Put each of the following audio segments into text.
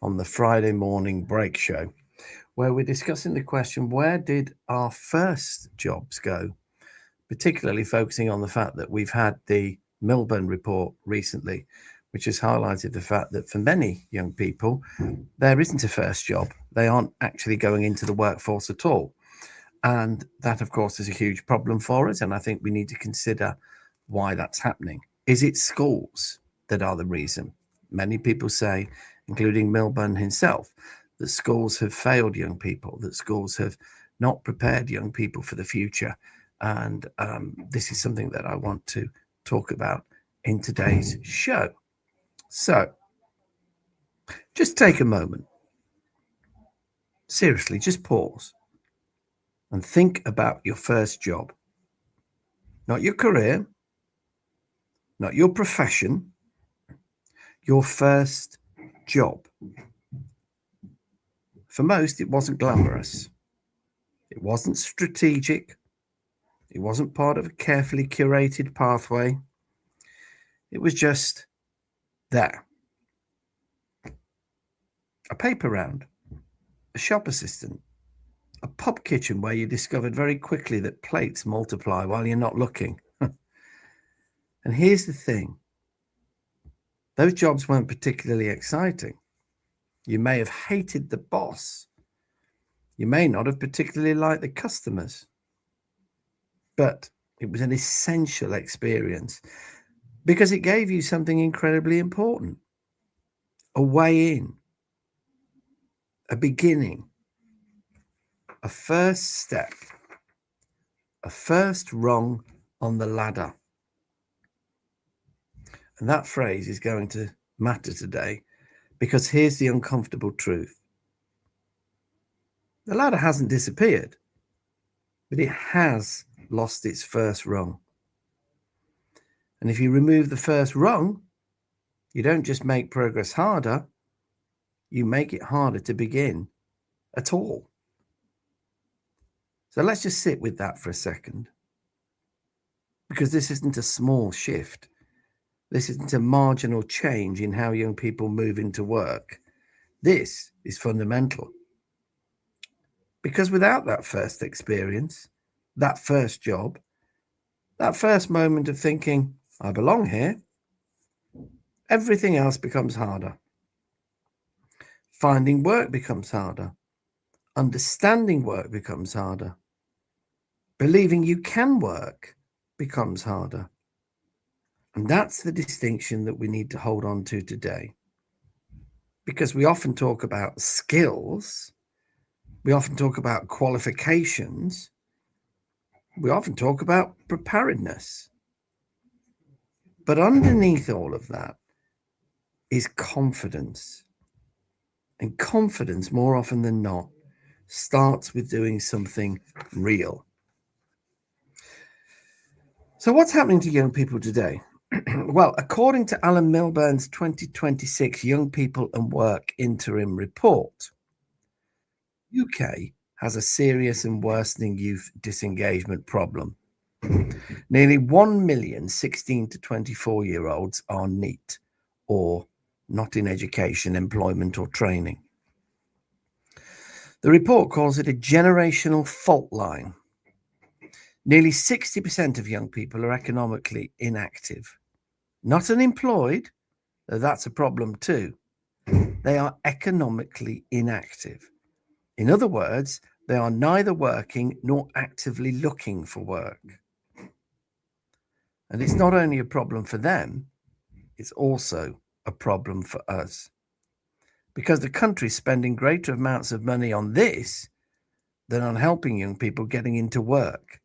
on the Friday morning break show, where we're discussing the question, where did our first jobs go? Particularly focusing on the fact that we've had the Milburn report recently, which has highlighted the fact that for many young people, there isn't a first job. They aren't actually going into the workforce at all. And that, of course, is a huge problem for us. And I think we need to consider why that's happening. Is it schools that are the reason? Many people say, including Milburn himself, that schools have failed young people, that schools have not prepared young people for the future. And this is something that I want to talk about in today's show. So just take a moment. Seriously, just pause and think about your first job. Not your career, not your profession, your first job. For most, it wasn't glamorous. It wasn't strategic. It wasn't part of a carefully curated pathway. It was just there. A paper round, a shop assistant, a pub kitchen where you discovered very quickly that plates multiply while you're not looking. And here's the thing. Those jobs weren't particularly exciting. You may have hated the boss. You may not have particularly liked the customers. But it was an essential experience because it gave you something incredibly important. A way in. A beginning. A first step. A first rung on the ladder. And that phrase is going to matter today because here's the uncomfortable truth. The ladder hasn't disappeared, but it has lost its first rung. And if you remove the first rung, you don't just make progress harder, you make it harder to begin at all. So let's just sit with that for a second. Because this isn't a small shift. This isn't a marginal change in how young people move into work. This is fundamental. Because without that first experience, that first job, that first moment of thinking, I belong here, everything else becomes harder. Finding work becomes harder. Understanding work becomes harder. Believing you can work becomes harder. And that's the distinction that we need to hold on to today. Because we often talk about skills, we often talk about qualifications, we often talk about preparedness. But underneath all of that is confidence. And confidence, more often than not, starts with doing something real. So what's happening to young people today? Well, according to Alan Milburn's 2026 Young People and Work Interim Report, UK has a serious and worsening youth disengagement problem. Nearly 1 million 16 to 24-year-olds are NEET, or not in education, employment or training. The report calls it a generational fault line. Nearly 60% of young people are economically inactive. Not unemployed, though that's a problem too. They are economically inactive. In other words, they are neither working nor actively looking for work. And it's not only a problem for them, it's also a problem for us. Because the country's spending greater amounts of money on this than on helping young people getting into work.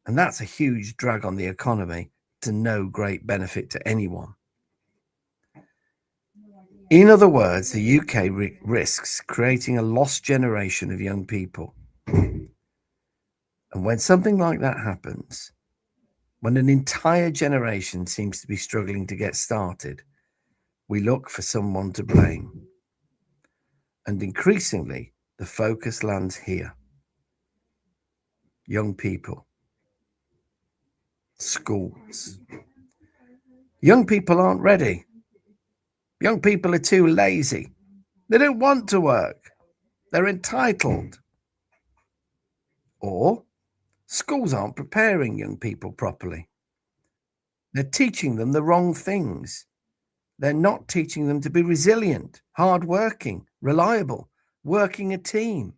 And that's a huge drag on the economy to no great benefit to anyone. In other words, the UK risks creating a lost generation of young people. And when something like that happens, when an entire generation seems to be struggling to get started, we look for someone to blame. And increasingly, the focus lands here. Young people. Schools. Young people aren't ready. Young people are too lazy. They don't want to work. They're entitled. Or schools aren't preparing young people properly. They're teaching them the wrong things. They're not teaching them to be resilient, hardworking, reliable, working a team.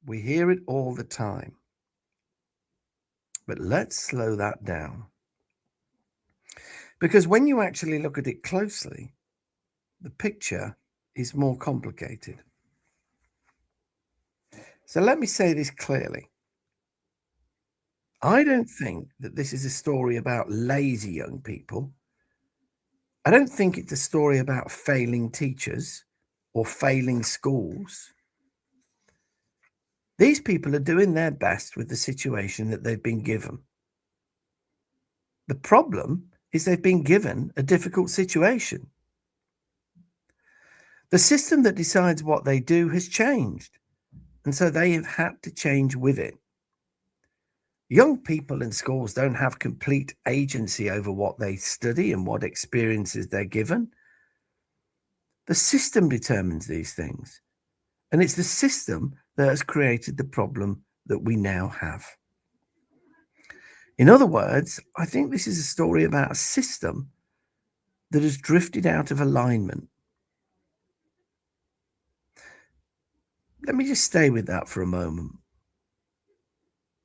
We hear it all the time. But let's slow that down. Because when you actually look at it closely, the picture is more complicated. So let me say this clearly. I don't think that this is a story about lazy young people. I don't think it's a story about failing teachers or failing schools. These people are doing their best with the situation that they've been given. The problem is they've been given a difficult situation. The system that decides what they do has changed, and so they have had to change with it. Young people in schools don't have complete agency over what they study and what experiences they're given. The system determines these things, and it's the system that has created the problem that we now have. In other words, I think this is a story about a system that has drifted out of alignment. Let me just stay with that for a moment,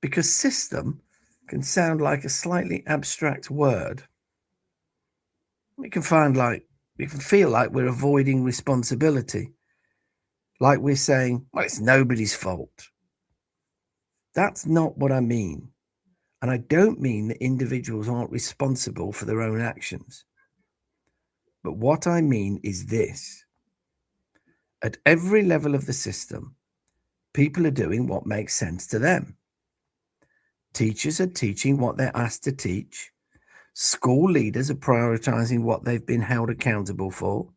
because system can sound like a slightly abstract word. It can feel like we're avoiding responsibility, like we're saying, well, it's nobody's fault. That's not what I mean. And I don't mean that individuals aren't responsible for their own actions. But what I mean is this. At every level of the system, people are doing what makes sense to them. Teachers are teaching what they're asked to teach. School leaders are prioritizing what they've been held accountable for.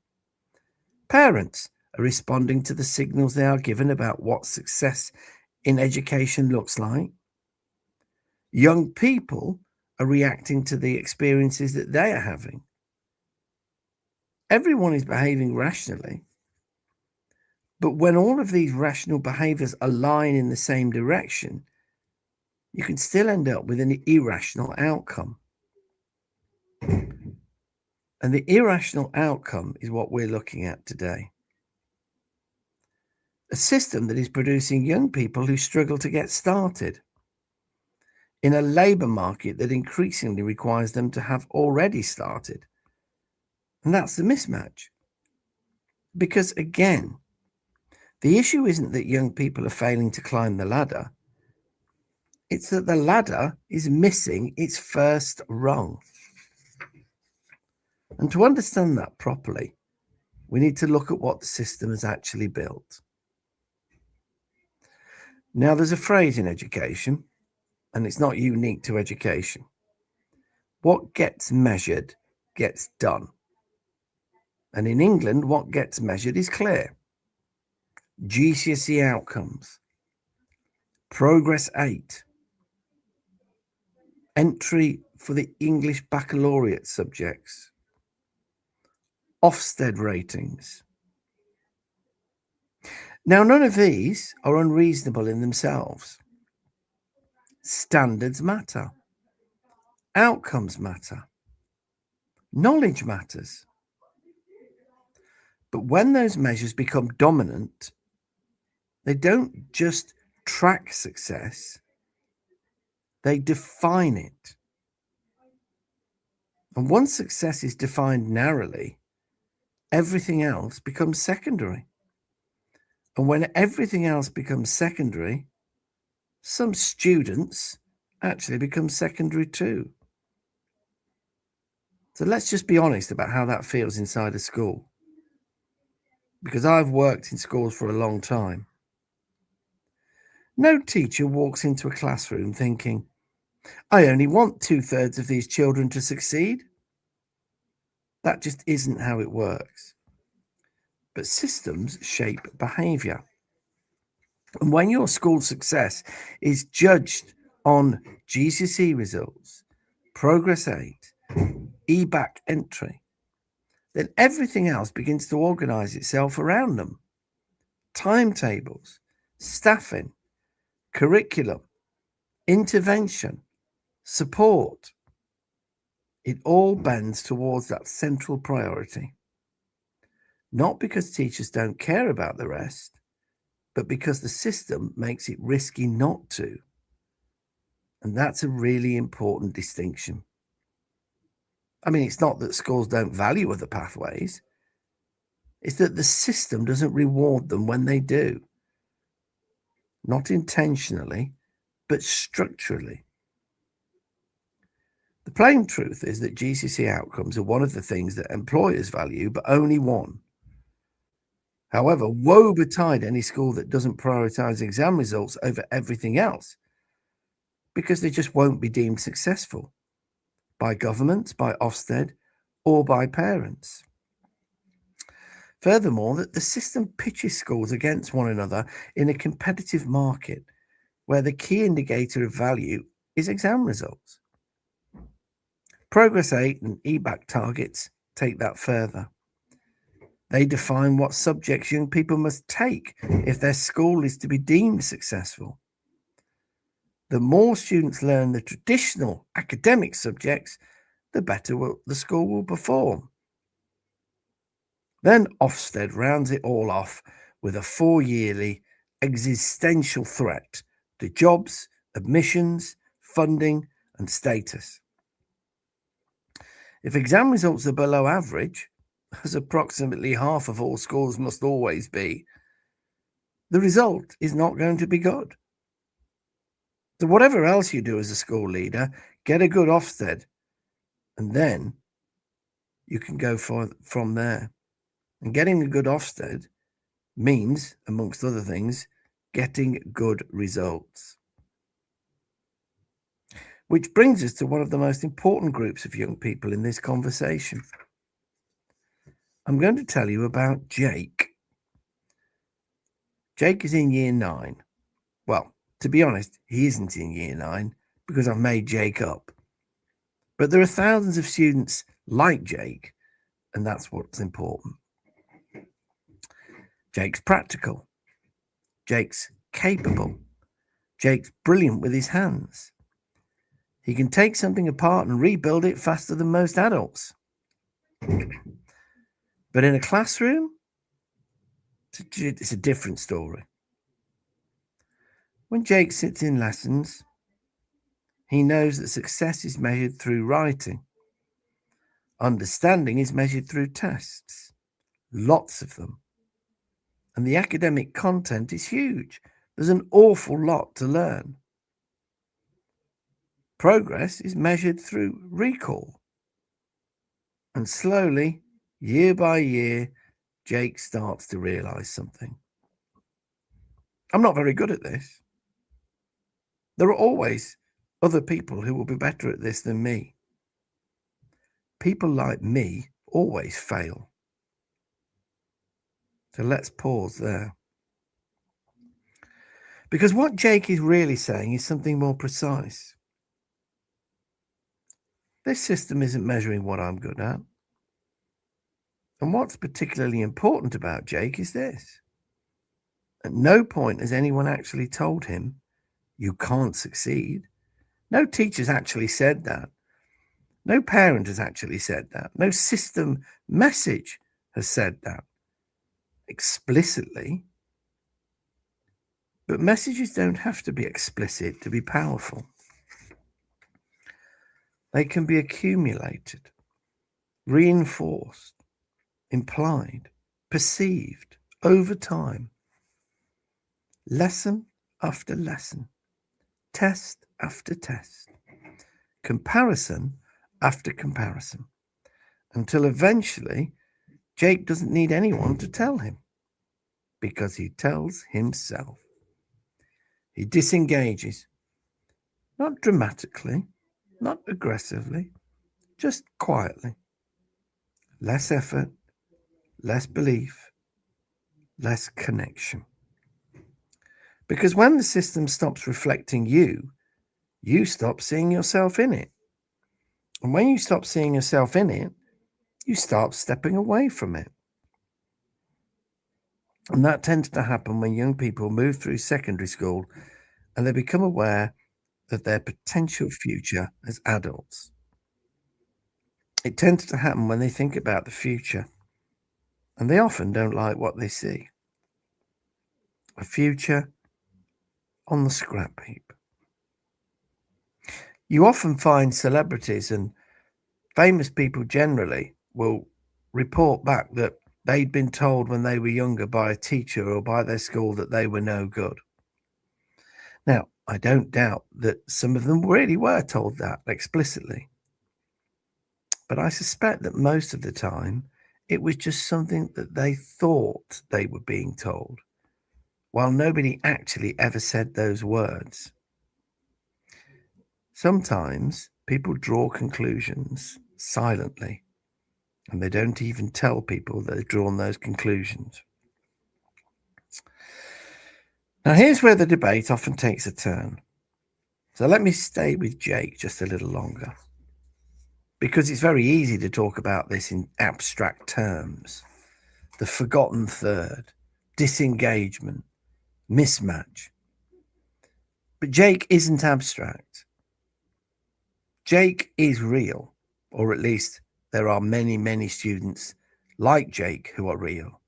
Parents are responding to the signals they are given about what success in education looks like. Young people are reacting to the experiences that they are having. Everyone is behaving rationally. But when all of these rational behaviors align in the same direction, you can still end up with an irrational outcome. And the irrational outcome is what we're looking at today. A system that is producing young people who struggle to get started in a labour market that increasingly requires them to have already started. And that's the mismatch. Because again, the issue isn't that young people are failing to climb the ladder. It's that the ladder is missing its first rung. And to understand that properly, we need to look at what the system has actually built. Now, there's a phrase in education, and it's not unique to education. What gets measured gets done. And in England, what gets measured is clear. GCSE outcomes, Progress 8, entry for the English baccalaureate subjects, Ofsted ratings. Now, none of these are unreasonable in themselves. Standards matter. Outcomes matter. Knowledge matters. But when those measures become dominant, they don't just track success, they define it. And once success is defined narrowly, everything else becomes secondary. And when everything else becomes secondary, some students actually become secondary too. So let's just be honest about how that feels inside a school. Because I've worked in schools for a long time. No teacher walks into a classroom thinking, I only want 2/3 of these children to succeed. That just isn't how it works. But systems shape behavior. And when your school success is judged on GCSE results, Progress 8, EBAC entry, then everything else begins to organize itself around them. Timetables, staffing, curriculum, intervention, support. It all bends towards that central priority. Not because teachers don't care about the rest, but because the system makes it risky not to. And that's a really important distinction. I mean, it's not that schools don't value other pathways. It's that the system doesn't reward them when they do. Not intentionally, but structurally. The plain truth is that GCSE outcomes are one of the things that employers value, but only one. However, woe betide any school that doesn't prioritise exam results over everything else, because they just won't be deemed successful by government, by Ofsted, or by parents. Furthermore, that the system pitches schools against one another in a competitive market where the key indicator of value is exam results. Progress 8 and EBAC targets take that further. They define what subjects young people must take if their school is to be deemed successful. The more students learn the traditional academic subjects, the better the school will perform. Then Ofsted rounds it all off with a 4-yearly existential threat to jobs, admissions, funding, and status. If exam results are below average, as approximately half of all schools must always be, the result is not going to be good. So whatever else you do as a school leader, get a good Ofsted, and then you can go from there. And getting a good Ofsted means, amongst other things, getting good results. Which brings us to one of the most important groups of young people in this conversation. I'm going to tell you about Jake. Jake is in year 9. Well, to be honest, he isn't in year 9 because I've made Jake up. But there are thousands of students like Jake, and that's what's important. Jake's practical. Jake's capable. Jake's brilliant with his hands. He can take something apart and rebuild it faster than most adults. But in a classroom, it's a different story. When Jake sits in lessons, he knows that success is measured through writing. Understanding is measured through tests, lots of them. And the academic content is huge. There's an awful lot to learn. Progress is measured through recall. And slowly, year by year, Jake starts to realize something. I'm not very good at this. There are always other people who will be better at this than me. People like me always fail. So let's pause there. Because what Jake is really saying is something more precise. This system isn't measuring what I'm good at. And what's particularly important about Jake is this. At no point has anyone actually told him, you can't succeed. No teacher's actually said that. No parent has actually said that. No system message has said that explicitly. But messages don't have to be explicit to be powerful. They can be accumulated, reinforced, implied, perceived over time. Lesson after lesson, test after test, comparison after comparison, until eventually Jake doesn't need anyone to tell him, because he tells himself. He disengages, not dramatically, not aggressively, just quietly. Less effort, less belief, less connection. Because when the system stops reflecting you, you stop seeing yourself in it. And when you stop seeing yourself in it, you start stepping away from it. And that tends to happen when young people move through secondary school and they become aware of their potential future as adults. It tends to happen when they think about the future, and they often don't like what they see. A future on the scrap heap. You often find celebrities and famous people generally will report back that they'd been told when they were younger by a teacher or by their school that they were no good. Now, I don't doubt that some of them really were told that explicitly, but I suspect that most of the time it was just something that they thought they were being told, while nobody actually ever said those words. Sometimes people draw conclusions silently, and they don't even tell people that they've drawn those conclusions. Now, here's where the debate often takes a turn. So let me stay with Jake just a little longer, because it's very easy to talk about this in abstract terms. The forgotten third, disengagement, mismatch. But Jake isn't abstract. Jake is real, or at least there are many, many students like Jake who are real.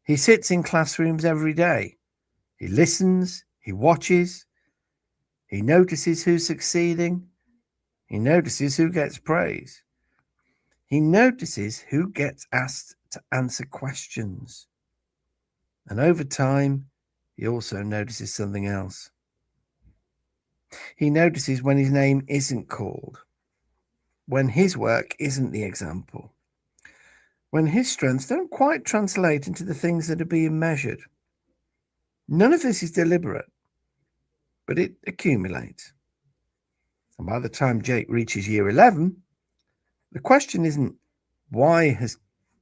He sits in classrooms every day. He listens, he watches, he notices who's succeeding, he notices who gets praise, he notices who gets asked to answer questions. And over time, he also notices something else. He notices when his name isn't called, when his work isn't the example, when his strengths don't quite translate into the things that are being measured. None of this is deliberate, but it accumulates. And by the time Jake reaches year 11, the question isn't why has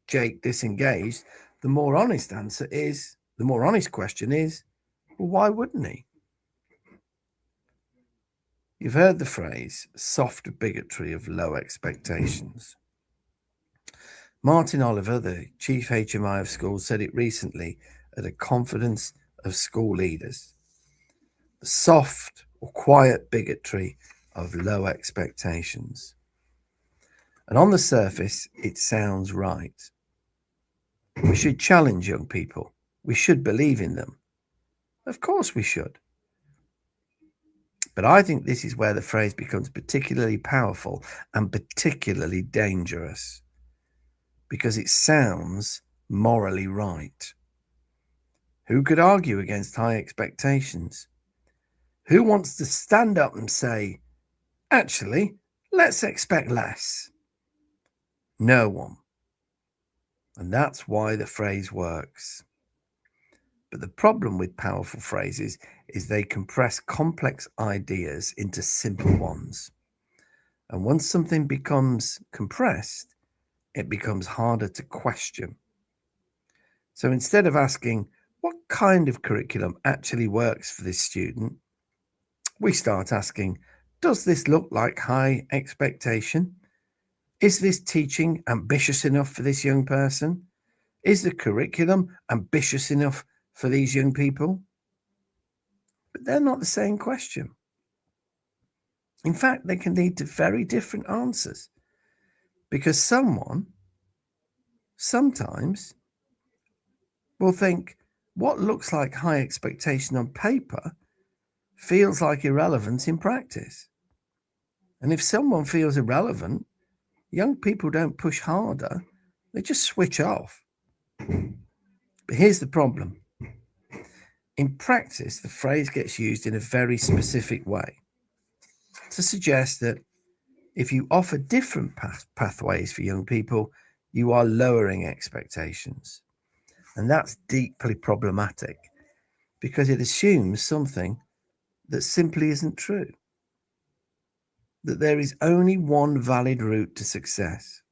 Jake disengaged? The more honest question is, well, why wouldn't he? You've heard the phrase soft bigotry of low expectations. Martin Oliver, the chief HMI of schools, said it recently at a conference of school leaders. The soft or quiet bigotry of low expectations. And on the surface, it sounds right. We should challenge young people. We should believe in them. Of course we should. But I think this is where the phrase becomes particularly powerful and particularly dangerous, because it sounds morally right. Who could argue against high expectations? Who wants to stand up and say, actually, let's expect less? No one. And that's why the phrase works. But the problem with powerful phrases is they compress complex ideas into simple ones. And once something becomes compressed, it becomes harder to question. So instead of asking, what kind of curriculum actually works for this student? We start asking, does this look like high expectation? Is this teaching ambitious enough for this young person? Is the curriculum ambitious enough for these young people? But they're not the same question. In fact, they can lead to very different answers, because someone sometimes will think what looks like high expectation on paper feels like irrelevance in practice. And if someone feels irrelevant, young people don't push harder, they just switch off. But here's the problem. In practice, the phrase gets used in a very specific way to suggest that if you offer different pathways for young people, you are lowering expectations. And that's deeply problematic because it assumes something that simply isn't true. That there is only one valid route to success.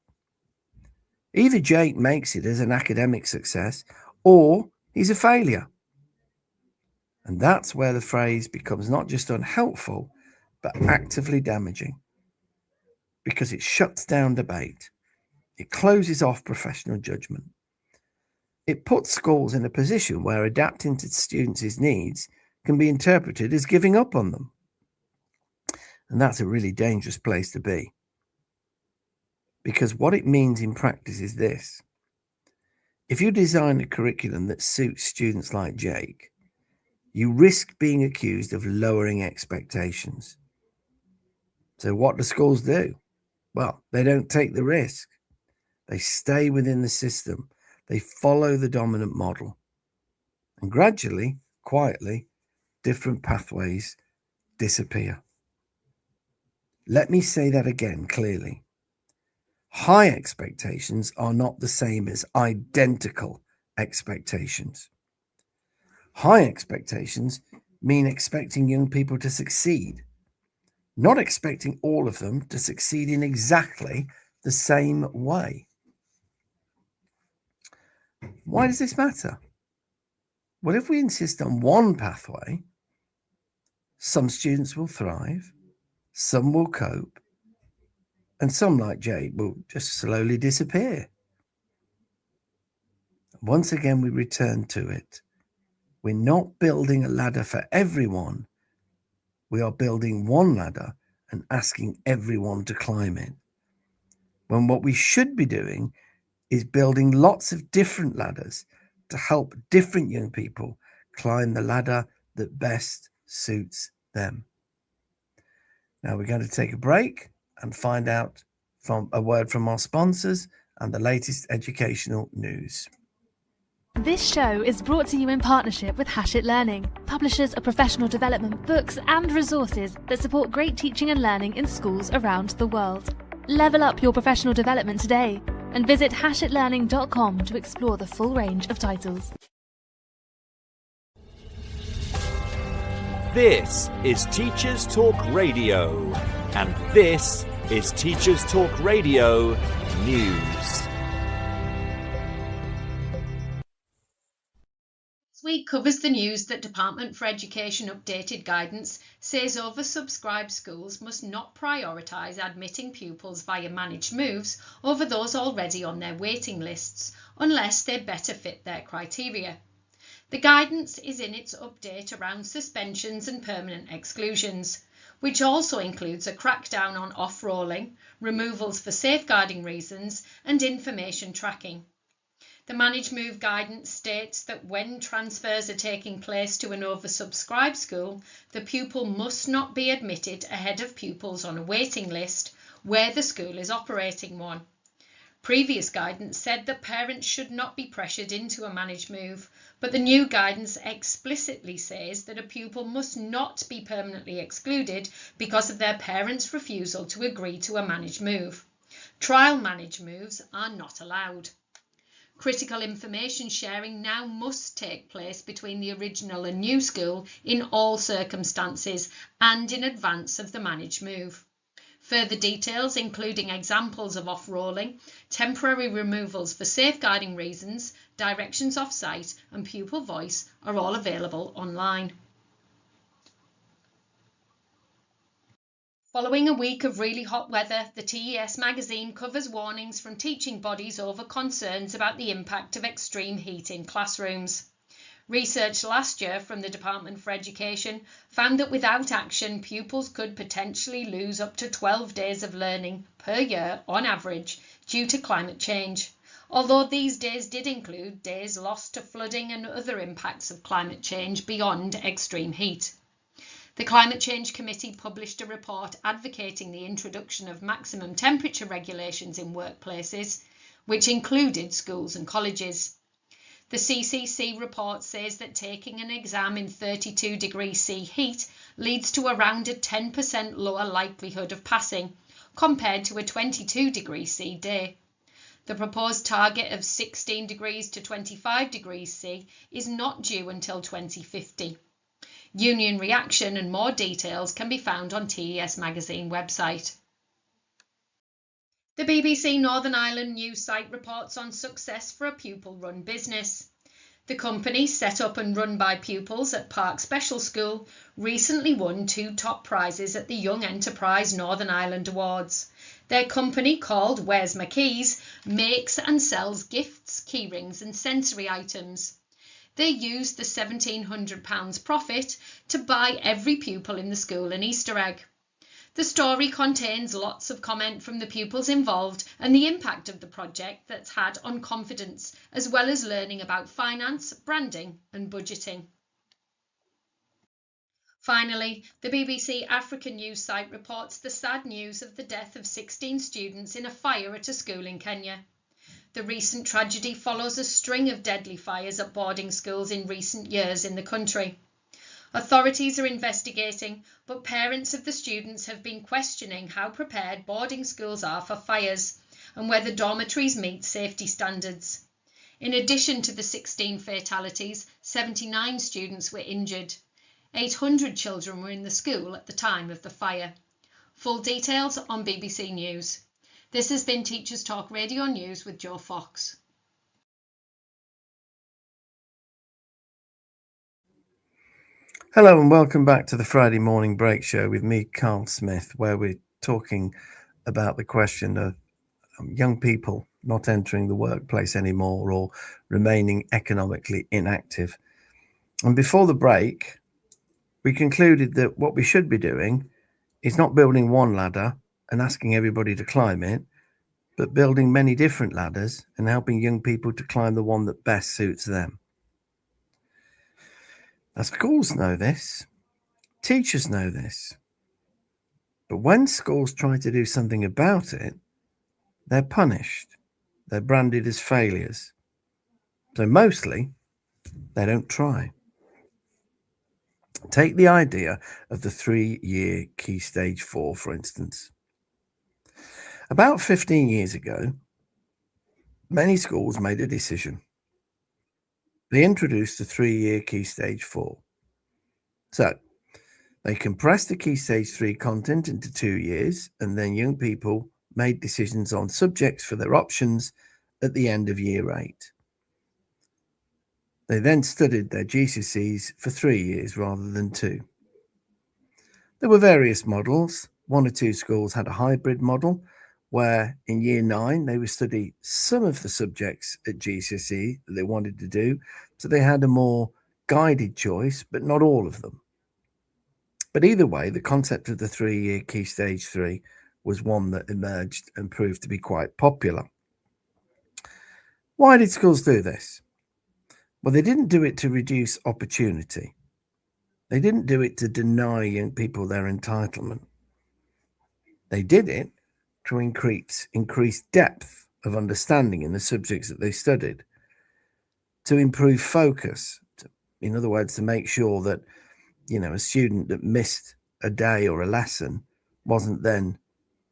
Either Jake makes it as an academic success or he's a failure. And that's where the phrase becomes not just unhelpful, but actively damaging, because it shuts down debate. It closes off professional judgment. It puts schools in a position where adapting to students' needs can be interpreted as giving up on them. And that's a really dangerous place to be. Because what it means in practice is this. If you design a curriculum that suits students like Jake, you risk being accused of lowering expectations. So what do schools do? Well, they don't take the risk. They stay within the system. They follow the dominant model. And gradually, quietly, different pathways disappear. Let me say that again clearly. High expectations are not the same as identical expectations. High expectations mean expecting young people to succeed, not expecting all of them to succeed in exactly the same way. Why does this matter? Well, if we insist on one pathway, some students will thrive, some will cope, and some, like Jade, will just slowly disappear. Once again, we return to it. We're not building a ladder for everyone. We are building one ladder and asking everyone to climb it. When what we should be doing is building lots of different ladders to help different young people climb the ladder that best suits them. Now we're going to take a break and find out from a word from our sponsors and the latest educational news. This show is brought to you in partnership with Hachette Learning, publishers of professional development books and resources that support great teaching and learning in schools around the world. Level up your professional development today and visit hachetlearning.com to explore the full range of titles. This is Teachers Talk Radio, and this is Teachers Talk Radio News. This week covers the news that Department for Education updated guidance says oversubscribed schools must not prioritise admitting pupils via managed moves over those already on their waiting lists, unless they better fit their criteria. The guidance is in its update around suspensions and permanent exclusions, which also includes a crackdown on off-rolling, removals for safeguarding reasons, and information tracking. The managed move guidance states that when transfers are taking place to an oversubscribed school, the pupil must not be admitted ahead of pupils on a waiting list where the school is operating one. Previous guidance said that parents should not be pressured into a managed move, but the new guidance explicitly says that a pupil must not be permanently excluded because of their parents' refusal to agree to a managed move. Trial managed moves are not allowed. Critical information sharing now must take place between the original and new school in all circumstances and in advance of the managed move. Further details, including examples of off-rolling, temporary removals for safeguarding reasons, directions off-site and pupil voice are all available online. Following a week of really hot weather, the TES magazine covers warnings from teaching bodies over concerns about the impact of extreme heat in classrooms. Research last year from the Department for Education found that without action, pupils could potentially lose up to 12 days of learning per year on average due to climate change, although these days did include days lost to flooding and other impacts of climate change beyond extreme heat. The Climate Change Committee published a report advocating the introduction of maximum temperature regulations in workplaces, which included schools and colleges. The CCC report says that taking an exam in 32 degrees C heat leads to around a 10% lower likelihood of passing compared to a 22 degrees C day. The proposed target of 16 degrees to 25 degrees C is not due until 2050. Union reaction and more details can be found on TES magazine website. The BBC Northern Ireland news site reports on success for a pupil-run business. The company, set up and run by pupils at Park Special School, recently won 2 top prizes at the Young Enterprise Northern Ireland Awards. Their company, called Where's My Keys, makes and sells gifts, keyrings and sensory items. They used the £1,700 profit to buy every pupil in the school an Easter egg. The story contains lots of comment from the pupils involved and the impact of the project that's had on confidence, as well as learning about finance, branding and budgeting. Finally, the BBC African news site reports the sad news of the death of 16 students in a fire at a school in Kenya. The recent tragedy follows a string of deadly fires at boarding schools in recent years in the country. Authorities are investigating, but parents of the students have been questioning how prepared boarding schools are for fires and whether dormitories meet safety standards. In addition to the 16 fatalities, 79 students were injured. 800 children were in the school at the time of the fire. Full details on BBC News. This has been Teachers Talk Radio News with Joe Fox. Hello and welcome back to the Friday Morning Break Show with me, Carl Smith, where we're talking about the question of young people not entering the workplace anymore or remaining economically inactive. And before the break, we concluded that what we should be doing is not building one ladder and asking everybody to climb it, but building many different ladders and helping young people to climb the one that best suits them. Now, schools know this, teachers know this, but when schools try to do something about it, they're punished. They're branded as failures. So mostly, they don't try. Take the idea of the 3-year Key Stage 4, for instance. About 15 years ago, many schools made a decision. They introduced the 3-year Key Stage 4. So, they compressed the Key Stage 3 content into 2 years, and then young people made decisions on subjects for their options at the end of Year 8. They then studied their GCSEs for 3 years rather than 2. There were various models. 1 or 2 schools had a hybrid model, where in Year 9 they would study some of the subjects at GCSE that they wanted to do, so they had a more guided choice, but not all of them. But either way, the concept of the 3-year Key Stage 3 was one that emerged and proved to be quite popular. Why did schools do this? Well, they didn't do it to reduce opportunity. They didn't do it to deny young people their entitlement. They did it to increase depth of understanding in the subjects that they studied, to improve focus, in other words, to make sure that, a student that missed a day or a lesson wasn't then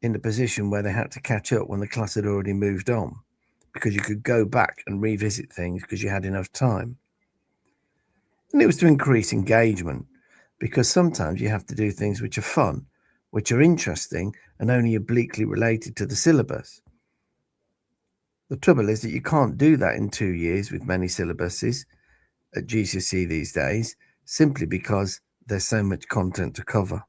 in a position where they had to catch up when the class had already moved on, because you could go back and revisit things because you had enough time. And it was to increase engagement, because sometimes you have to do things which are fun, which are interesting and only obliquely related to the syllabus. The trouble is that you can't do that in 2 years with many syllabuses at GCSE these days, simply because there's so much content to cover.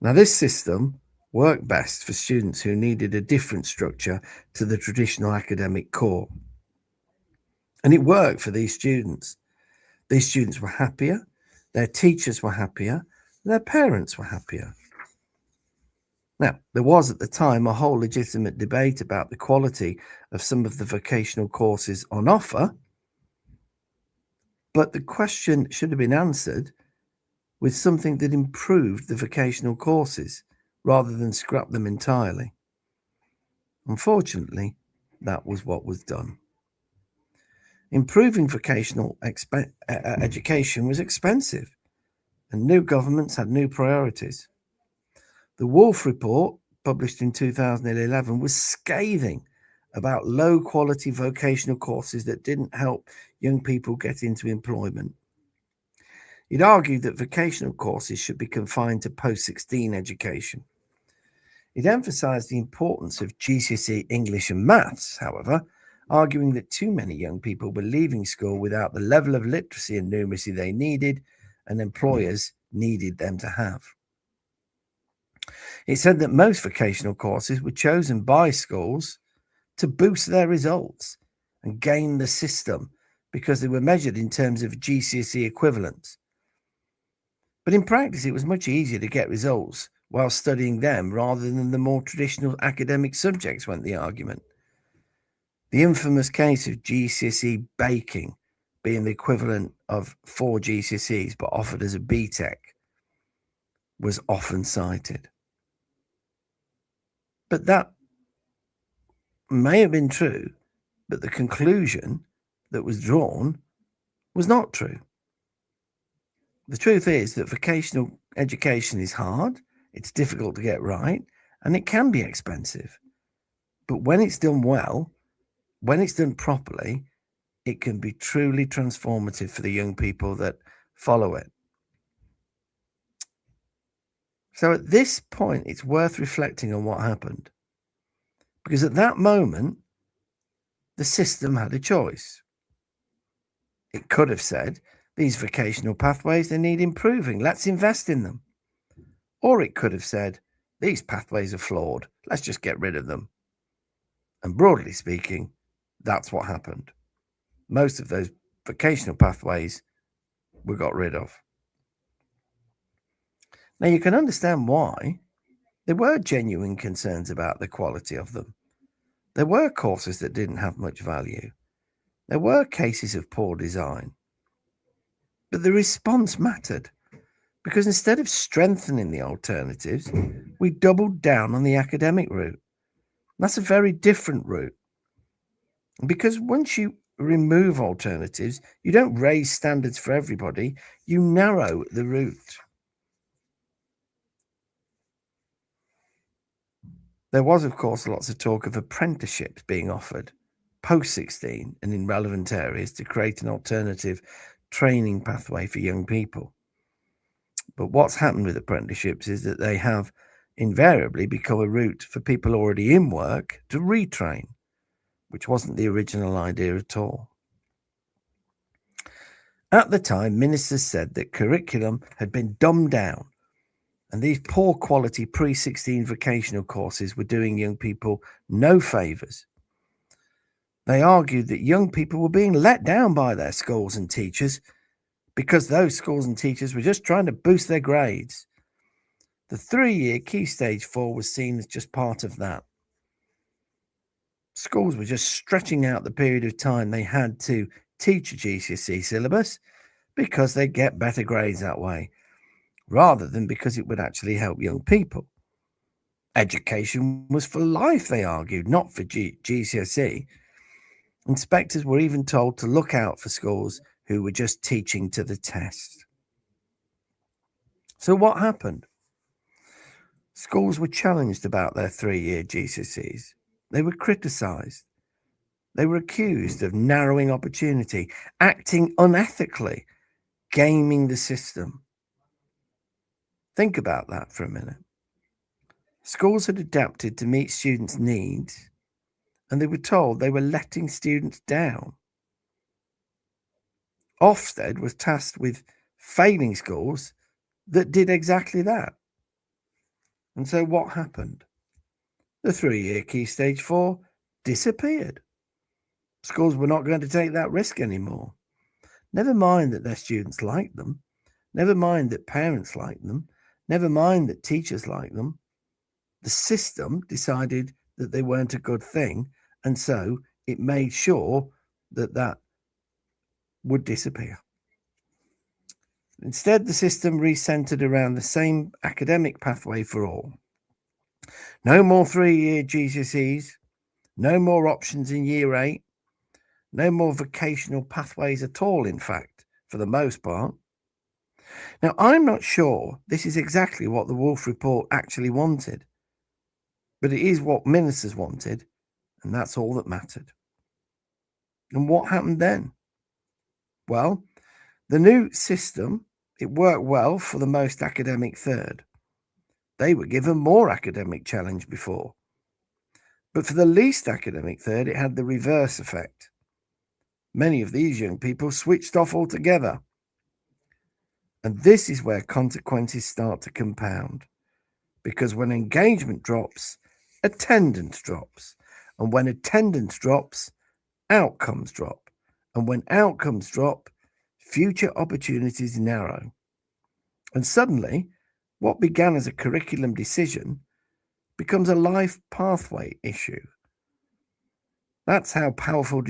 Now, this system worked best for students who needed a different structure to the traditional academic core. And it worked for these students. These students were happier, their teachers were happier, their parents were happier. Now, there was at the time a whole legitimate debate about the quality of some of the vocational courses on offer, but the question should have been answered with something that improved the vocational courses rather than scrap them entirely. Unfortunately, that was what was done. Improving vocational education was expensive, and new governments had new priorities. The Wolf Report, published in 2011, was scathing about low-quality vocational courses that didn't help young people get into employment. It argued that vocational courses should be confined to post-16 education. It emphasised the importance of GCSE English and Maths, however, arguing that too many young people were leaving school without the level of literacy and numeracy they needed and employers needed them to have. It said that most vocational courses were chosen by schools to boost their results and game the system because they were measured in terms of GCSE equivalents. But in practice, it was much easier to get results while studying them rather than the more traditional academic subjects, went the argument. The infamous case of GCSE baking being the equivalent of 4 GCSEs but offered as a BTEC was often cited. But that may have been true, but the conclusion that was drawn was not true. The truth is that vocational education is hard, it's difficult to get right, and it can be expensive. But when it's done well, when it's done properly, it can be truly transformative for the young people that follow it. So at this point, it's worth reflecting on what happened. Because at that moment, the system had a choice. It could have said, these vocational pathways, they need improving. Let's invest in them. Or it could have said, these pathways are flawed. Let's just get rid of them. And broadly speaking, that's what happened. Most of those vocational pathways were got rid of. Now, you can understand why. There were genuine concerns about the quality of them. There were courses that didn't have much value. There were cases of poor design. But the response mattered, because instead of strengthening the alternatives, we doubled down on the academic route. That's a very different route. Because once you remove alternatives, you don't raise standards for everybody, you narrow the route. There was, of course, lots of talk of apprenticeships being offered post-16 and in relevant areas to create an alternative training pathway for young people. But what's happened with apprenticeships is that they have invariably become a route for people already in work to retrain, which wasn't the original idea at all. At the time, ministers said that curriculum had been dumbed down, and these poor quality pre-16 vocational courses were doing young people no favours. They argued that young people were being let down by their schools and teachers because those schools and teachers were just trying to boost their grades. The 3-year Key Stage 4 was seen as just part of that. Schools were just stretching out the period of time they had to teach a GCSE syllabus because they get better grades that way, rather than because it would actually help young people. Education was for life, they argued, not for GCSE. Inspectors were even told to look out for schools who were just teaching to the test. So what happened? Schools were challenged about their 3-year GCSEs. They were criticised. They were accused of narrowing opportunity, acting unethically, gaming the system. Think about that for a minute. Schools had adapted to meet students' needs, and they were told they were letting students down. Ofsted was tasked with failing schools that did exactly that. And so what happened? The 3-year Key Stage 4 disappeared. Schools were not going to take that risk anymore. Never mind that their students liked them. Never mind that parents liked them. Never mind that teachers liked them. The system decided that they weren't a good thing, and so it made sure that that would disappear. Instead, the system recentered around the same academic pathway for all. No more 3-year GCSEs, no more options in Year 8, no more vocational pathways at all, in fact, for the most part. Now, I'm not sure this is exactly what the Wolf Report actually wanted, but it is what ministers wanted, and that's all that mattered. And what happened then? Well, the new system, it worked well for the most academic third. They were given more academic challenge before. But for the least academic third, it had the reverse effect. Many of these young people switched off altogether. And this is where consequences start to compound. Because when engagement drops, attendance drops. And when attendance drops, outcomes drop. And when outcomes drop, future opportunities narrow. And suddenly, what began as a curriculum decision becomes a life pathway issue. That's how powerful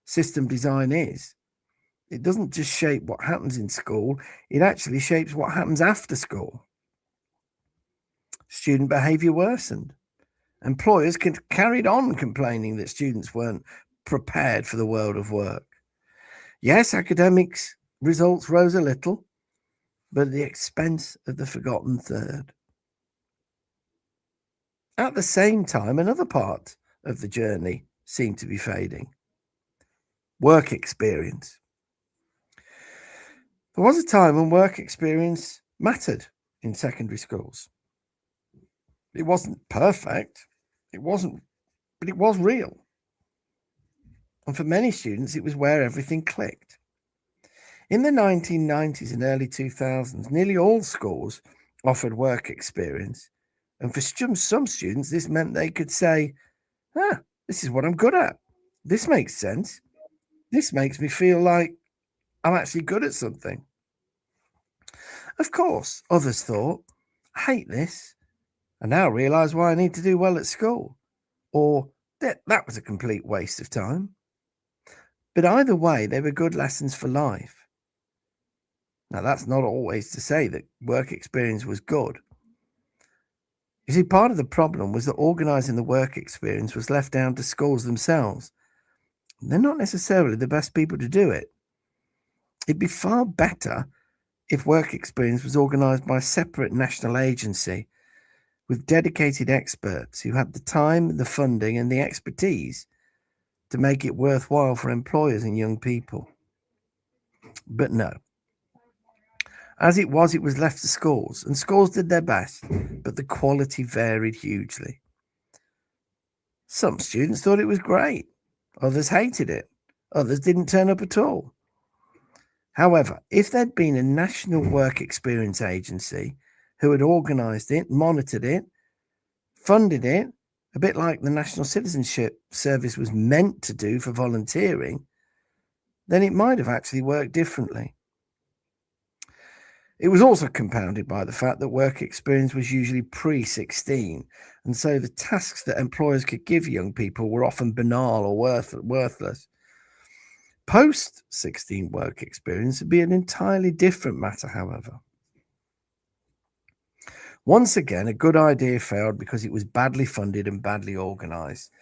system design is. It doesn't just shape what happens in school, it actually shapes what happens after school. Student behavior worsened. Employers carried on complaining that students weren't prepared for the world of work. Yes, academics results rose a little, but at the expense of the forgotten third. At the same time, another part of the journey seemed to be fading. Work experience. There was a time when work experience mattered in secondary schools. It wasn't perfect, but it was real. And for many students, it was where everything clicked. In the 1990s and early 2000s, nearly all schools offered work experience. And for some students, this meant they could say, this is what I'm good at. This makes sense. This makes me feel like I'm actually good at something. Of course, others thought, I hate this. I now realise why I need to do well at school. Or that was a complete waste of time. But either way, they were good lessons for life. Now, that's not always to say that work experience was good. You see, part of the problem was that organising the work experience was left down to schools themselves. They're not necessarily the best people to do it. It'd be far better if work experience was organised by a separate national agency with dedicated experts who had the time, the funding and the expertise to make it worthwhile for employers and young people. But no. As it was left to schools, and schools did their best, but the quality varied hugely. Some students thought it was great, others hated it, others didn't turn up at all. However, if there'd been a national work experience agency who had organised it, monitored it, funded it, a bit like the National Citizenship Service was meant to do for volunteering, then it might have actually worked differently. It was also compounded by the fact that work experience was usually pre-16, and so the tasks that employers could give young people were often banal or worthless. Post-16 work experience would be an entirely different matter, however. Once again, a good idea failed because it was badly funded and badly organised.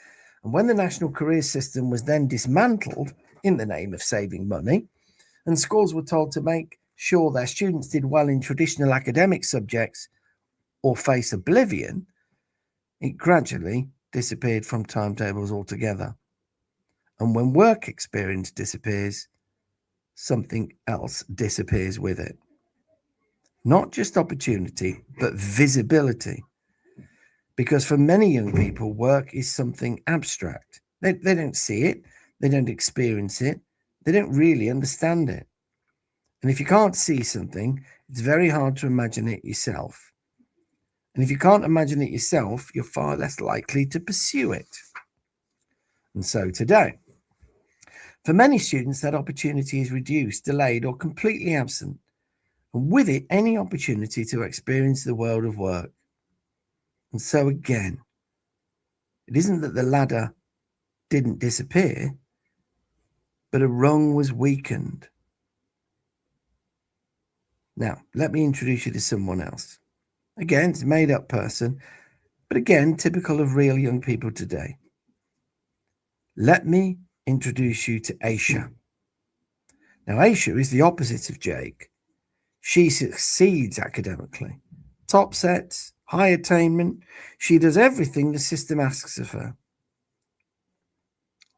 And when the national career system was then dismantled in the name of saving money, and schools were told to make sure their students did well in traditional academic subjects or face oblivion, it gradually disappeared from timetables altogether. And when work experience disappears, something else disappears with it. Not just opportunity, but visibility. Because for many young people, work is something abstract. They don't see it, they don't experience it, they don't really understand it. And if you can't see something, it's very hard to imagine it yourself. And if you can't imagine it yourself, you're far less likely to pursue it. And so today, for many students, that opportunity is reduced, delayed, or completely absent. And with it, any opportunity to experience the world of work. And so again, it isn't that the ladder didn't disappear, but a rung was weakened. Now, let me introduce you to someone else. Again, it's a made-up person, but again, typical of real young people today. Let me introduce you to Aisha. Now, Aisha is the opposite of Jake. She succeeds academically. Top sets, high attainment. She does everything the system asks of her.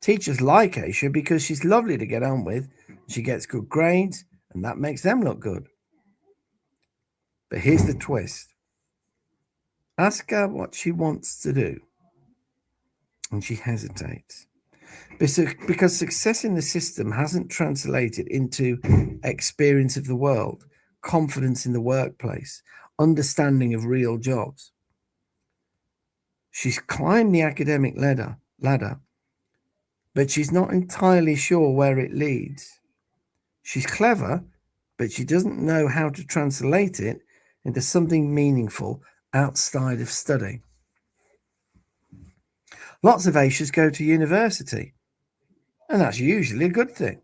Teachers like Aisha because she's lovely to get on with. She gets good grades, and that makes them look good. But here's the twist. Ask her what she wants to do. And she hesitates. Because success in the system hasn't translated into experience of the world, confidence in the workplace, understanding of real jobs. She's climbed the academic ladder, but she's not entirely sure where it leads. She's clever, but she doesn't know how to translate it into something meaningful outside of study. Lots of Asians go to university, and that's usually a good thing.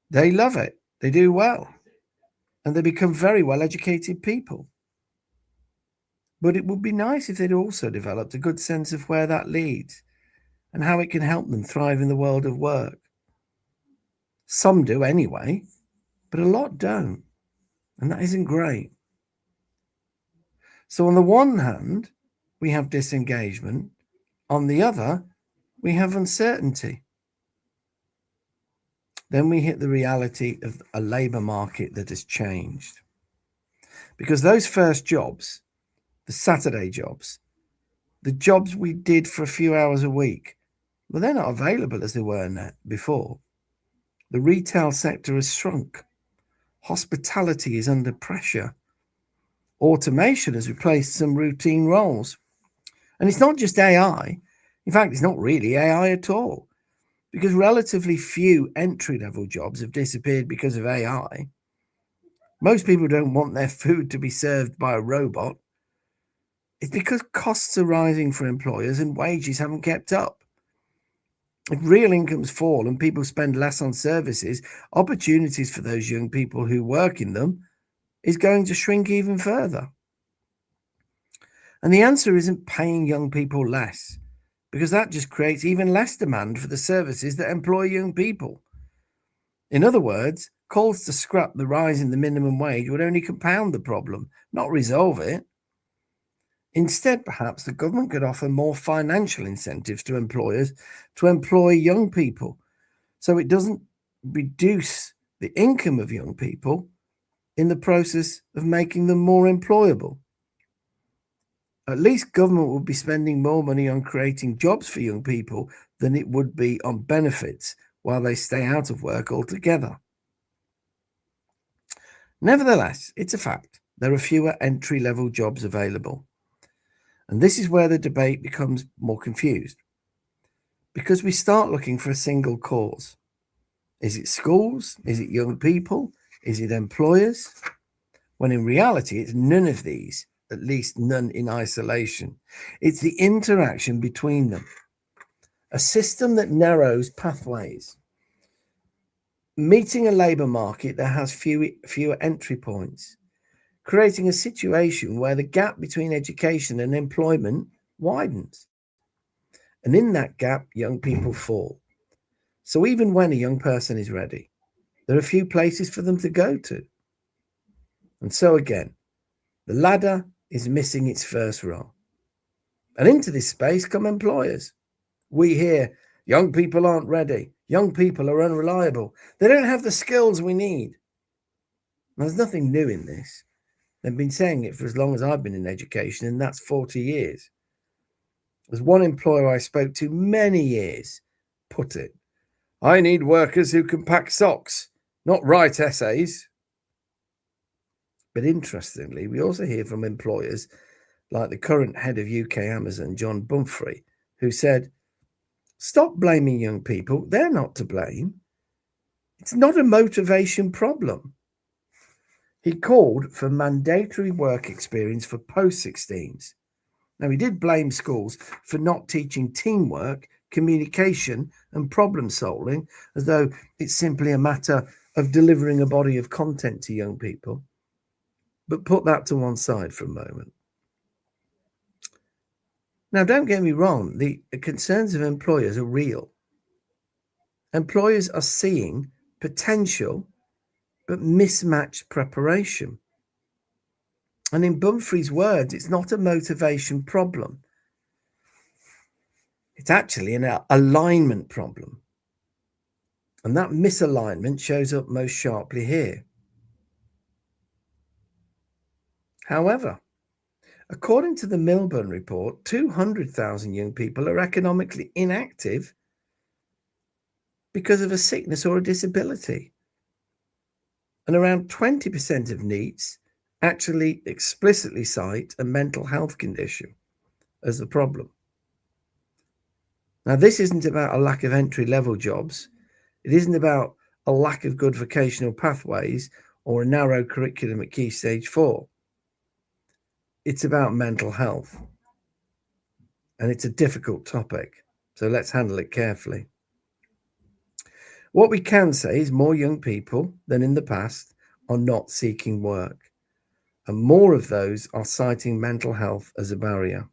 They love it, they do well, and they become very well educated people. But it would be nice if they'd also developed a good sense of where that leads and how it can help them thrive in the world of work. Some do anyway, but a lot don't, and that isn't great. So on the one hand, we have disengagement. On the other, we have uncertainty. Then we hit the reality of a labour market that has changed. Because those first jobs, the Saturday jobs, the jobs we did for a few hours a week, well, they're not available as they were before. The retail sector has shrunk. Hospitality is under pressure. Automation has replaced some routine roles. And it's not just AI. In fact, it's not really AI at all, because relatively few entry-level jobs have disappeared because of AI. Most people don't want their food to be served by a robot. It's because costs are rising for employers and wages haven't kept up. If real incomes fall and people spend less on services, opportunities for those young people who work in them is going to shrink even further. And the answer isn't paying young people less, because that just creates even less demand for the services that employ young people. In other words, calls to scrap the rise in the minimum wage would only compound the problem, not resolve it. Instead, perhaps the government could offer more financial incentives to employers to employ young people, so it doesn't reduce the income of young people in the process of making them more employable. At least government would be spending more money on creating jobs for young people than it would be on benefits while they stay out of work altogether. Nevertheless, it's a fact there are fewer entry-level jobs available. And this is where the debate becomes more confused, because we start looking for a single cause. Is it schools? Is it young people? Is it employers? When in reality, it's none of these, at least none in isolation. It's the interaction between them. A system that narrows pathways, meeting a labour market that has fewer entry points, creating a situation where the gap between education and employment widens. And in that gap, young people fall. So even when a young person is ready, there are few places for them to go to. And so again, the ladder is missing its first rung. And into this space come employers. We hear young people aren't ready. Young people are unreliable. They don't have the skills we need. And there's nothing new in this. They've been saying it for as long as I've been in education, and that's 40 years. As one employer I spoke to many years put it, I need workers who can pack socks, not write essays. But interestingly, we also hear from employers like the current head of UK Amazon, John Bumfrey, who said, stop blaming young people. They're not to blame. It's not a motivation problem. He called for mandatory work experience for post-16s. Now, he did blame schools for not teaching teamwork, communication, and problem solving, as though it's simply a matter of delivering a body of content to young people. But put that to one side for a moment. Now, don't get me wrong, the concerns of employers are real. Employers are seeing potential, but mismatched preparation. And in Bumfrey's words, it's not a motivation problem. It's actually an alignment problem. And that misalignment shows up most sharply here. However, According to the Milburn report, 200,000 young people are economically inactive because of a sickness or a disability. And around 20% of NEETs actually explicitly cite a mental health condition as the problem. Now, this isn't about a lack of entry-level jobs. It isn't about a lack of good vocational pathways or a narrow curriculum at Key Stage 4. It's about mental health. And it's a difficult topic, so let's handle it carefully. What we can say is more young people than in the past are not seeking work, and more of those are citing mental health as a barrier.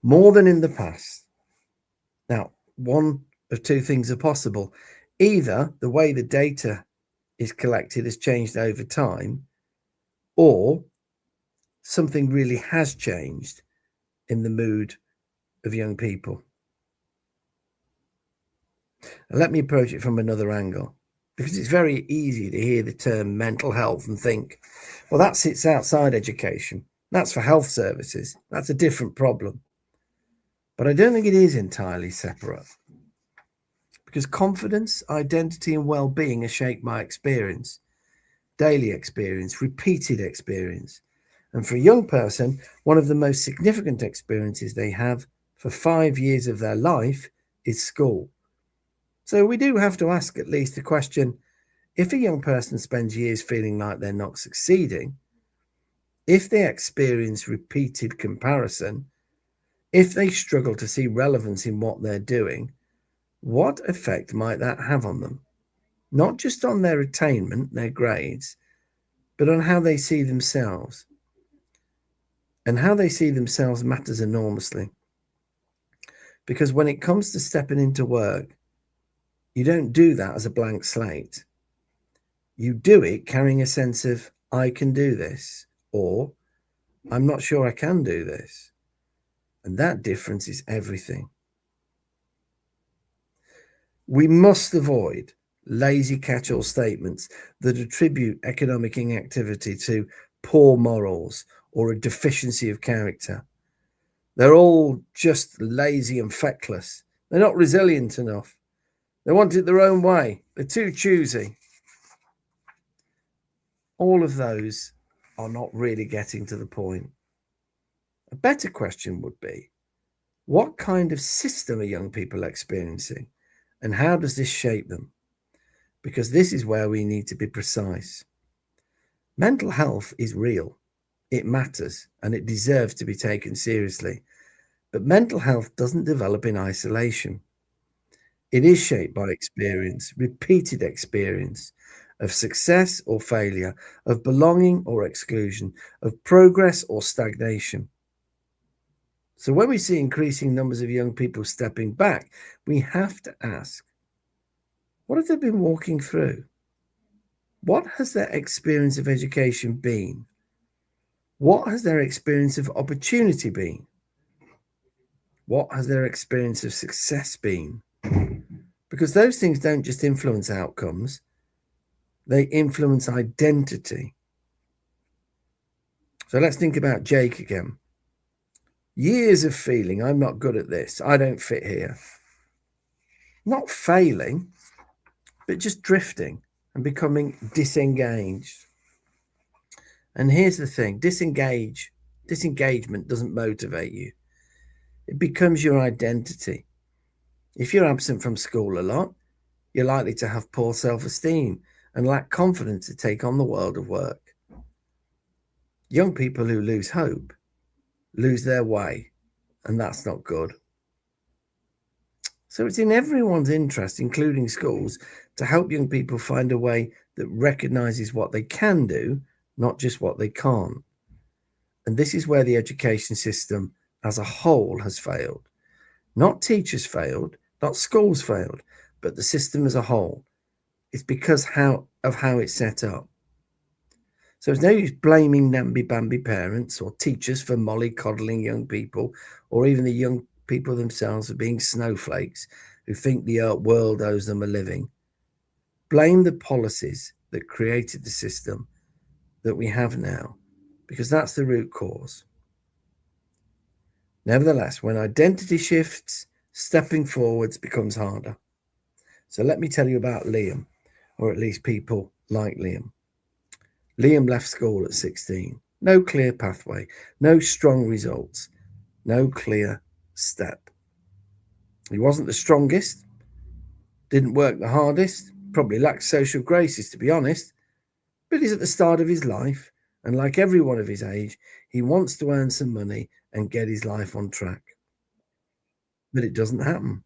More than in the past. Now, one of two things are possible. Either the way the data is collected has changed over time, or something really has changed in the mood of young people. And let me approach it from another angle, because it's very easy to hear the term mental health and think, well, that sits outside education. That's for health services. That's a different problem. But I don't think it is entirely separate, because confidence, identity, and well-being are shaped by experience, daily experience, repeated experience. And for a young person, one of the most significant experiences they have for 5 years of their life is school. So we do have to ask at least the question, if a young person spends years feeling like they're not succeeding, if they experience repeated comparison, if they struggle to see relevance in what they're doing, what effect might that have on them? Not just on their attainment, their grades, but on how they see themselves. And how they see themselves matters enormously. Because when it comes to stepping into work, you don't do that as a blank slate. You do it carrying a sense of, I can do this, or I'm not sure I can do this. And that difference is everything. We must avoid lazy catch-all statements that attribute economic inactivity to poor morals or a deficiency of character. They're all just lazy and feckless. They're not resilient enough. They want it their own way. They're too choosy. All of those are not really getting to the point. A better question would be, what kind of system are young people experiencing, and how does this shape them? Because this is where we need to be precise. Mental health is real. It matters, and it deserves to be taken seriously. But mental health doesn't develop in isolation. It is shaped by experience, repeated experience, of success or failure, of belonging or exclusion, of progress or stagnation. So when we see increasing numbers of young people stepping back, we have to ask, what have they been walking through? What has their experience of education been? What has their experience of opportunity been? What has their experience of success been? Because those things don't just influence outcomes, they influence identity. So let's think about Jake again. Years of feeling, I'm not good at this, I don't fit here. Not failing, but just drifting and becoming disengaged. And here's the thing, disengagement doesn't motivate you. It becomes your identity. If you're absent from school a lot, you're likely to have poor self-esteem and lack confidence to take on the world of work. Young people who lose hope lose their way, and that's not good. So it's in everyone's interest, including schools, to help young people find a way that recognizes what they can do, not just what they can't. And this is where the education system as a whole has failed. Not teachers failed, not schools failed, but the system as a whole. It's because of how it's set up. So it's no use blaming namby-bamby parents or teachers for mollycoddling young people, or even the young people themselves for being snowflakes who think the world owes them a living. Blame the policies that created the system that we have now, because that's the root cause. Nevertheless, when identity shifts, stepping forwards becomes harder. So let me tell you about Liam, or at least people like Liam. Liam left school at 16. No clear pathway, no strong results, no clear step. He wasn't the strongest, didn't work the hardest, probably lacked social graces, to be honest, but he's at the start of his life, and like everyone of his age, he wants to earn some money and get his life on track. But it doesn't happen.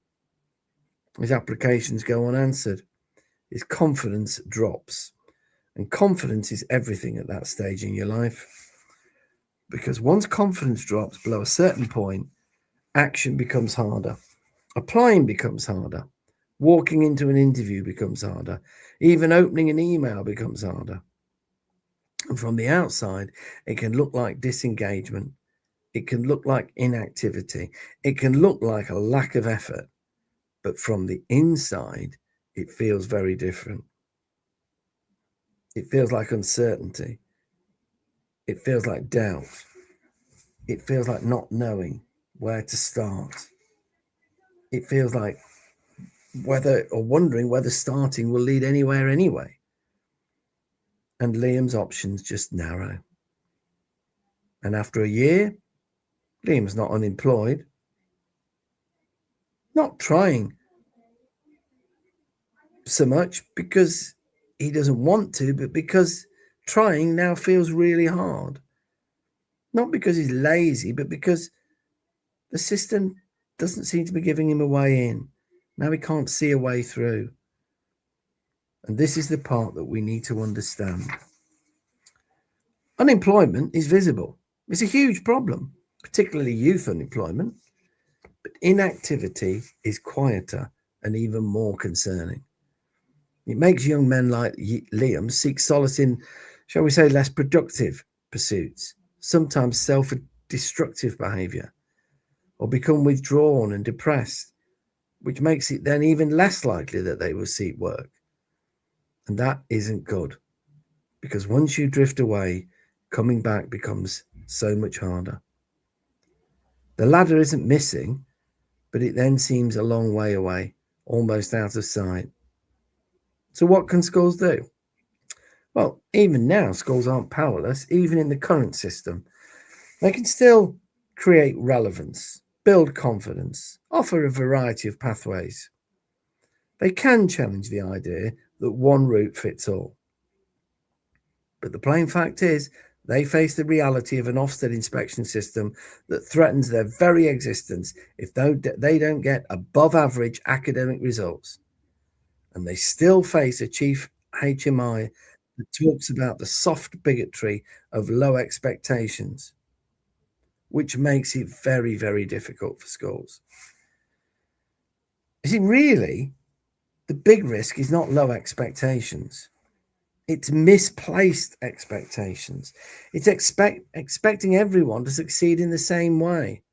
His applications go unanswered. His confidence drops. And confidence is everything at that stage in your life. Because once confidence drops below a certain point, action becomes harder. Applying becomes harder. Walking into an interview becomes harder. Even opening an email becomes harder. And from the outside, it can look like disengagement. It can look like inactivity. It can look like a lack of effort. But from the inside, it feels very different. It feels like uncertainty. It feels like doubt. It feels like not knowing where to start. It feels like wondering whether starting will lead anywhere anyway. And Liam's options just narrow. And after a year, Liam's not unemployed, not trying so much because he doesn't want to, but because trying now feels really hard. Not because he's lazy, but because the system doesn't seem to be giving him a way in. Now he can't see a way through. And this is the part that we need to understand. Unemployment is visible. It's a huge problem, particularly youth unemployment. But inactivity is quieter and even more concerning. It makes young men like Liam seek solace in, shall we say, less productive pursuits, sometimes self-destructive behaviour, or become withdrawn and depressed, which makes it then even less likely that they will seek work. And that isn't good, because once you drift away, coming back becomes so much harder. The ladder isn't missing, but it then seems a long way away, almost out of sight. So what can schools do? Well, even now, schools aren't powerless, even in the current system. They can still create relevance, build confidence, offer a variety of pathways. They can challenge the idea that one route fits all. But the plain fact is, they face the reality of an Ofsted inspection system that threatens their very existence if they don't get above average academic results. And they still face a chief HMI that talks about the soft bigotry of low expectations, which makes it very, very difficult for schools. You see, really, the big risk is not low expectations. It's misplaced expectations. It's expecting everyone to succeed in the same way.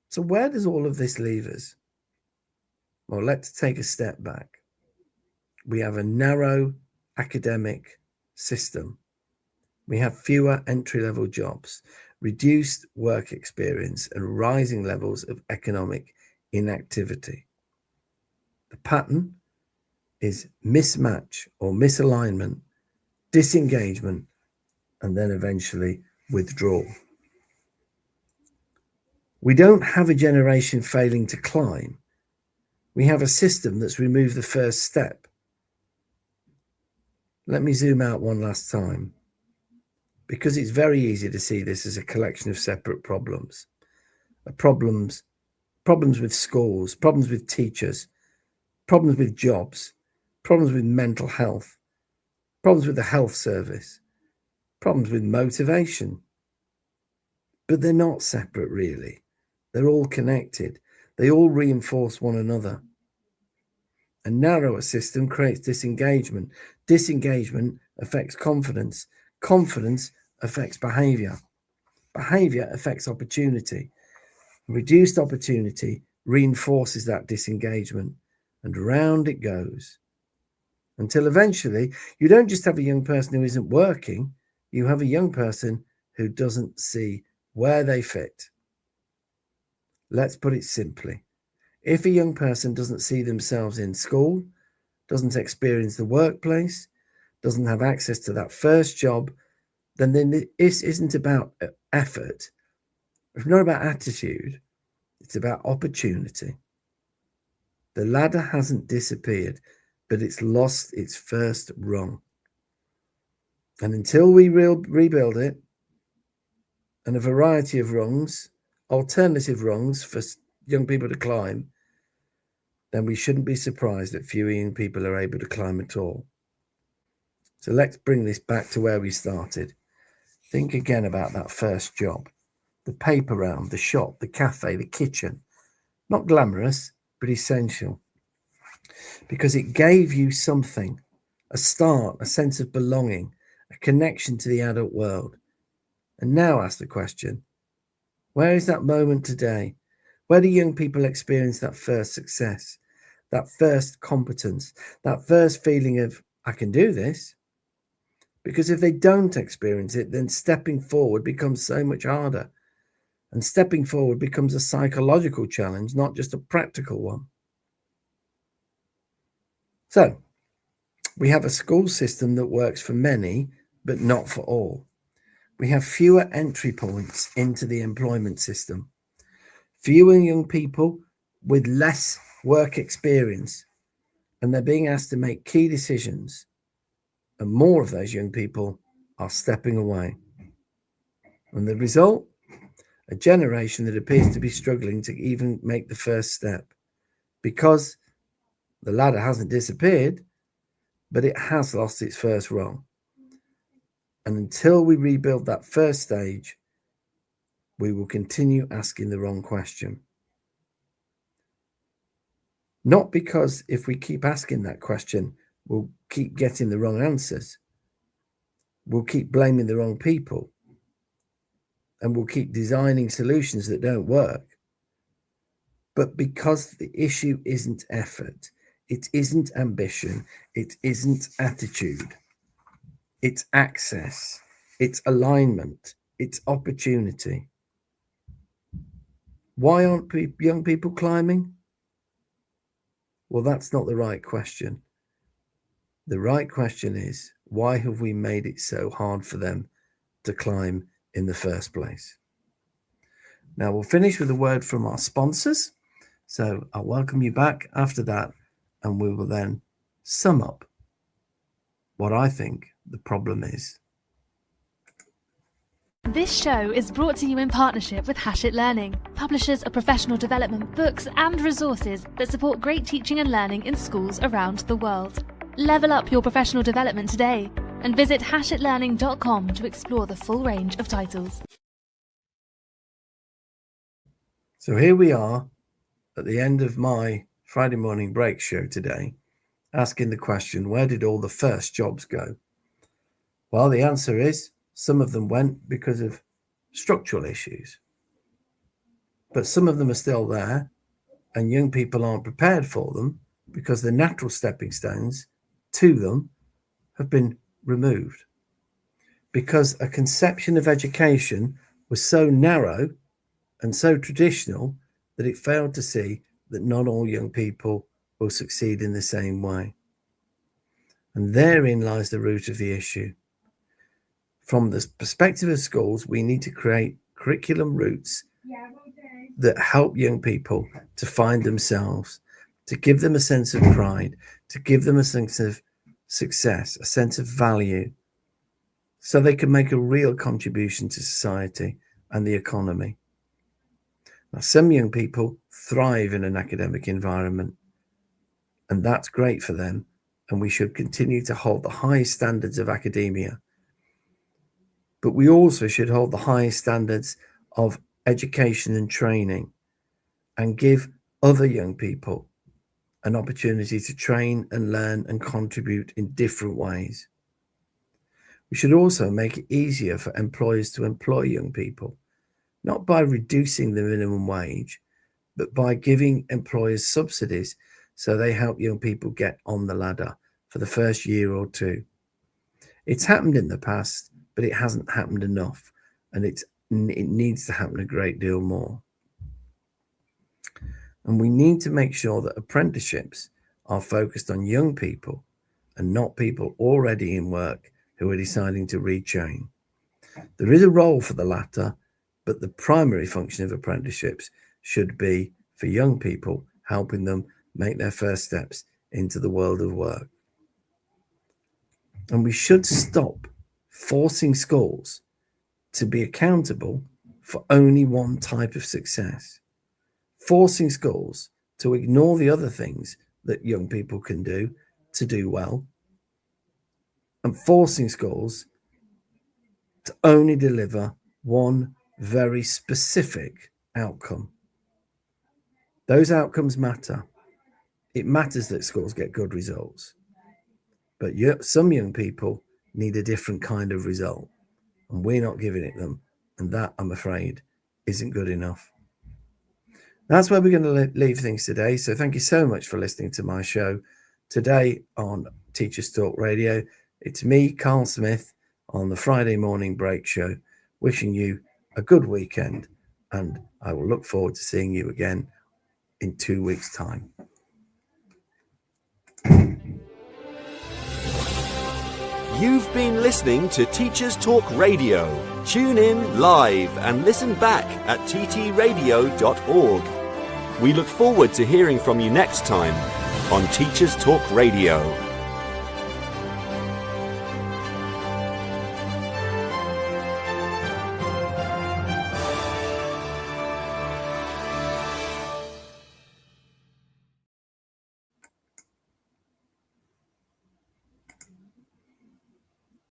So where does all of this leave us? Well, let's take a step back. We have a narrow academic system. We have fewer entry-level jobs, reduced work experience, and rising levels of economic inactivity. The pattern is mismatch or misalignment, disengagement, and then eventually withdrawal. We don't have a generation failing to climb. We have a system that's removed the first step. Let me zoom out one last time, because it's very easy to see this as a collection of separate problems. Problems with schools, problems with teachers, problems with jobs, problems with mental health, problems with the health service, problems with motivation. But they're not separate, really. They're all connected. They all reinforce one another. A narrower system creates disengagement. Disengagement affects confidence. Confidence affects behaviour. Behaviour affects opportunity. Reduced opportunity reinforces that disengagement, and round it goes. Until eventually, you don't just have a young person who isn't working, you have a young person who doesn't see where they fit. Let's put it simply. If a young person doesn't see themselves in school, doesn't experience the workplace, doesn't have access to that first job, then this isn't about effort. It's not about attitude. It's about opportunity. The ladder hasn't disappeared, but it's lost its first rung. And until we rebuild it, and a variety of rungs, alternative rungs for young people to climb, then we shouldn't be surprised that fewer young people are able to climb at all. So let's bring this back to where we started. Think again about that first job. The paper round, the shop, the cafe, the kitchen. Not glamorous, but essential. Because it gave you something, a start, a sense of belonging, a connection to the adult world. And now ask the question, where is that moment today? Where do young people experience that first success, that first competence, that first feeling of, I can do this? Because if they don't experience it, then stepping forward becomes so much harder. And stepping forward becomes a psychological challenge, not just a practical one. So, we have a school system that works for many, but not for all. We have fewer entry points into the employment system, fewer young people with less work experience, and they're being asked to make key decisions, and more of those young people are stepping away. And the result? A generation that appears to be struggling to even make the first step, because the ladder hasn't disappeared, but it has lost its first rung. And until we rebuild that first stage, we will continue asking the wrong question. Not because if we keep asking that question, we'll keep getting the wrong answers. We'll keep blaming the wrong people. And we'll keep designing solutions that don't work. But because the issue isn't effort, it isn't ambition, it isn't attitude, it's access, it's alignment, it's opportunity. Why aren't young people climbing? Well, that's not the right question. The right question is, why have we made it so hard for them to climb in the first place? Now, we'll finish with a word from our sponsors. So I'll welcome you back after that, and we will then sum up what I think the problem is. This show is brought to you in partnership with Hachette Learning, publishers of professional development books and resources that support great teaching and learning in schools around the world. Level up your professional development today and visit hachetlearning.com to explore the full range of titles. So here we are at the end of my Friday morning break show today, asking the question, where did all the first jobs go? Well, the answer is some of them went because of structural issues, but some of them are still there, and young people aren't prepared for them because the natural stepping stones to them have been removed, because a conception of education was so narrow and so traditional that it failed to see that not all young people will succeed in the same way. And therein lies the root of the issue. From the perspective of schools, we need to create curriculum routes that help young people to find themselves, to give them a sense of pride, to give them a sense of success, a sense of value, so they can make a real contribution to society and the economy. Now, some young people thrive in an academic environment, and that's great for them, and we should continue to hold the highest standards of academia. But we also should hold the highest standards of education and training, and give other young people an opportunity to train and learn and contribute in different ways. We should also make it easier for employers to employ young people, not by reducing the minimum wage, but by giving employers subsidies so they help young people get on the ladder for the first year or two. It's happened in the past, but it hasn't happened enough, and it needs to happen a great deal more. And we need to make sure that apprenticeships are focused on young people and not people already in work who are deciding to retrain. There is a role for the latter, but the primary function of apprenticeships should be for young people, helping them make their first steps into the world of work. And we should stop forcing schools to be accountable for only one type of success, forcing schools to ignore the other things that young people can do to do well, and forcing schools to only deliver one very specific outcome. Those outcomes matter. It matters that schools get good results, but some young people need a different kind of result, and we're not giving it them, and that, I'm afraid, isn't good enough. That's where we're going to leave things today. So thank you so much for listening to my show today on Teachers Talk Radio. It's me, Carl Smith, on the Friday morning break show, wishing you a good weekend, and I will look forward to seeing you again in 2 weeks' time. You've been listening to Teachers Talk Radio. Tune in live and listen back at ttradio.org. We look forward to hearing from you next time on Teachers Talk Radio.